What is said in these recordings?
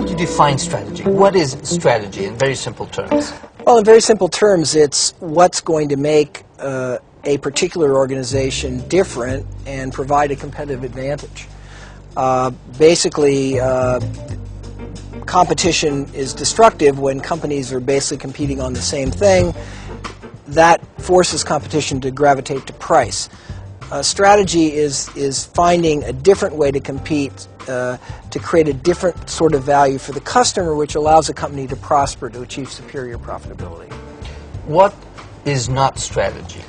would you define strategy? What is strategy in very simple terms? Well, in very simple terms, it's what's going to make a particular organization different and provide a competitive advantage. Basically, competition is destructive when companies are basically competing on the same thing. That forces competition to gravitate to price. Strategy is finding a different way to compete to create a different sort of value for the customer, which allows a company to prosper, to achieve superior profitability. What is not strategy?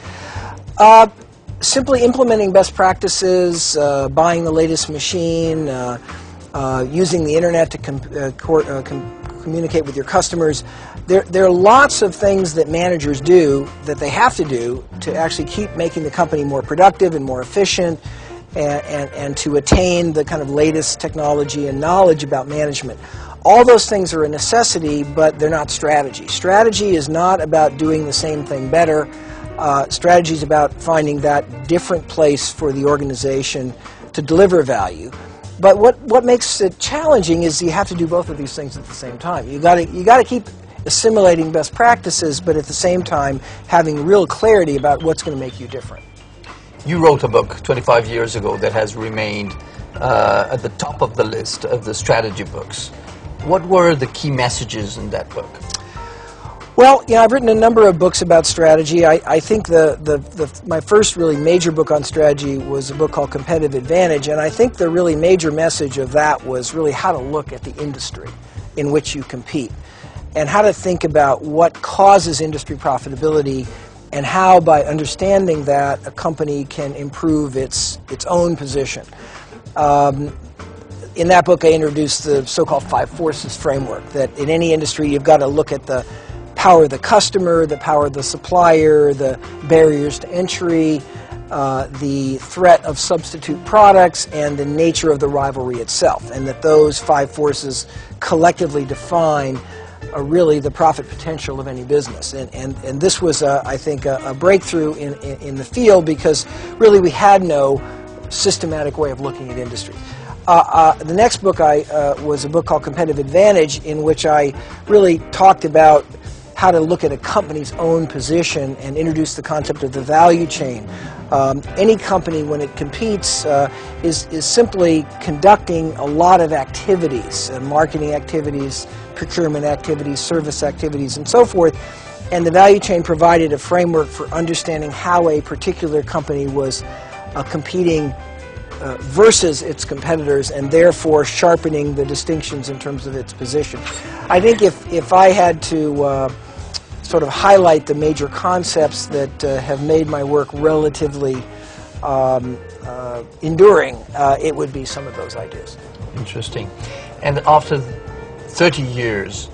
Simply implementing best practices, buying the latest machine, using the internet to communicate with your customers. There are lots of things that managers do that they have to do to actually keep making the company more productive and more efficient and to attain the kind of latest technology and knowledge about management. All those things are a necessity, but they're not strategy. Strategy is not about doing the same thing better. Strategy is about finding that different place for the organization to deliver value. But what makes it challenging is you have to do both of these things at the same time. You got to keep assimilating best practices, but at the same time having real clarity about what's going to make you different. You wrote a book 25 years ago that has remained at the top of the list of the strategy books. What were the key messages in that book? Well, I've written a number of books about strategy. I think my first really major book on strategy was a book called Competitive Advantage, and I think the really major message of that was really how to look at the industry in which you compete and how to think about what causes industry profitability and how, by understanding that, a company can improve its own position. In that book, I introduced the so-called 5 forces framework, that in any industry you've got to look at the power of the customer, the power of the supplier, the barriers to entry, the threat of substitute products, and the nature of the rivalry itself, and that those 5 forces collectively define really the profit potential of any business. And this was, I think, a breakthrough in the field, because really we had no systematic way of looking at industry. The next book was a book called Competitive Advantage, in which I really talked about how to look at a company's own position and introduce the concept of the value chain. Any company, when it competes, is simply conducting a lot of activities, marketing activities, procurement activities, service activities, and so forth. And the value chain provided a framework for understanding how a particular company was competing versus its competitors, and therefore sharpening the distinctions in terms of its position. I think if I had to sort of highlight the major concepts that have made my work relatively enduring, it would be some of those ideas. Interesting. And after 30 years,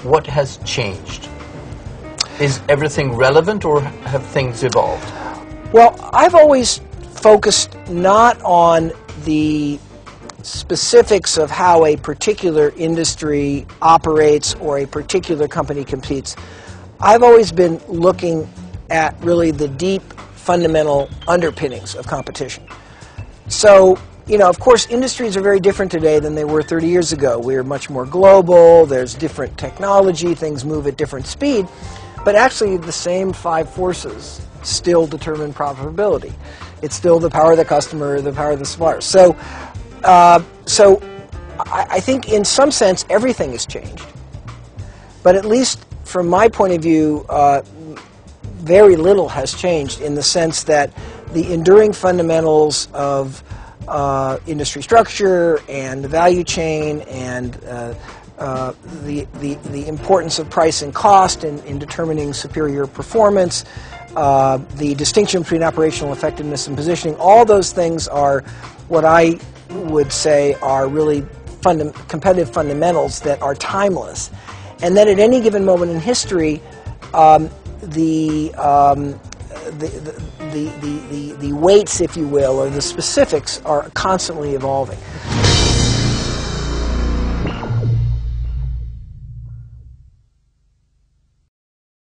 what has changed? Is everything relevant, or have things evolved? Well, I've always focused not on the specifics of how a particular industry operates or a particular company competes. I've always been looking at really the deep fundamental underpinnings of competition. So, of course, industries are very different today than they were 30 years ago. We're much more global, there's different technology, things move at different speed, but actually the same 5 forces still determine profitability. It's still the power of the customer, the power of the supplier. So I think in some sense everything has changed, but at least from my point of view, very little has changed, in the sense that the enduring fundamentals of industry structure and the value chain and the importance of price and cost in determining superior performance, the distinction between operational effectiveness and positioning, all those things are what I would say are really competitive fundamentals that are timeless. And then at any given moment in history, the weights, if you will, or the specifics are constantly evolving.